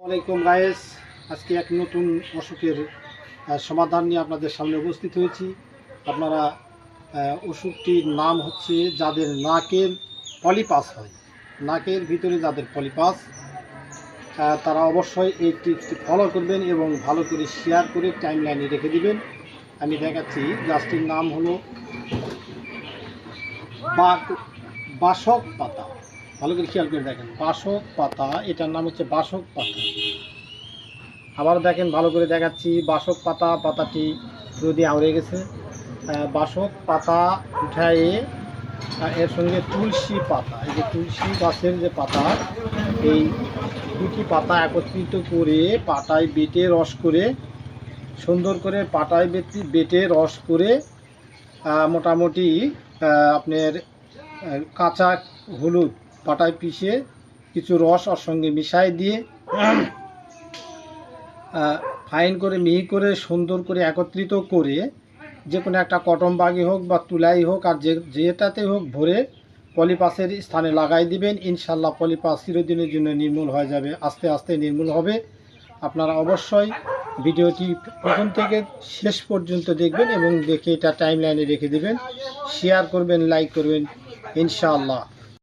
ওয়ালাইকুম গাইস, আজকে এক নতুন অসুখের সমাধান নিয়ে আপনাদের সামনে উপস্থিত হয়েছি। আপনারা ওষুধটির নাম হচ্ছে, যাদের নাকের পলিপাস হয়, নাকের ভিতরে যাদের পলিপাস, তারা অবশ্যই এই টিপসটি ফলো করবেন এবং ভালো করে শেয়ার করে টাইমলাইনে রেখে দিবেন। আমি দেখাচ্ছি, গাছটির নাম হলো বাসক পাতা। ভালো করে খেয়াল করে দেখেন, বাসক পাতা, এটার নাম হচ্ছে বাসক পাতা। আবার দেখেন, ভালো করে দেখাচ্ছি, বাসক পাতা, পাতাটি রোদে আউড়ে গেছে। বাসক পাতা উঠায়ে এর সঙ্গে তুলসী পাতা, এই যে তুলসী গাছের যে পাতা, এই দুটি পাতা একত্রিত করে পাটায় বেটে রস করে, সুন্দর করে পাটায় বেটে রস করে, মোটামুটি আপনার কাঁচা হলুদ পাটায় পিষে কিছু রস ওর সঙ্গে মিশাই দিয়ে ফাইন করে মিহি করে সুন্দর করে একত্রিত করে, যে কোনো একটা কটন বাগে হোক বা তুলাই হোক আর যেটাতে হোক ভরে পলিপাসের স্থানে লাগাই দিবেন। ইনশাল্লাহ পলিপাস চিরদিনের জন্য নির্মূল হয়ে যাবে, আস্তে আস্তে নির্মূল হবে। আপনারা অবশ্যই ভিডিওটি প্রথম থেকে শেষ পর্যন্ত দেখবেন এবং দেখে এটা টাইমলাইনে রেখে দিবেন, শেয়ার করবেন, লাইক করবেন ইনশাআল্লাহ।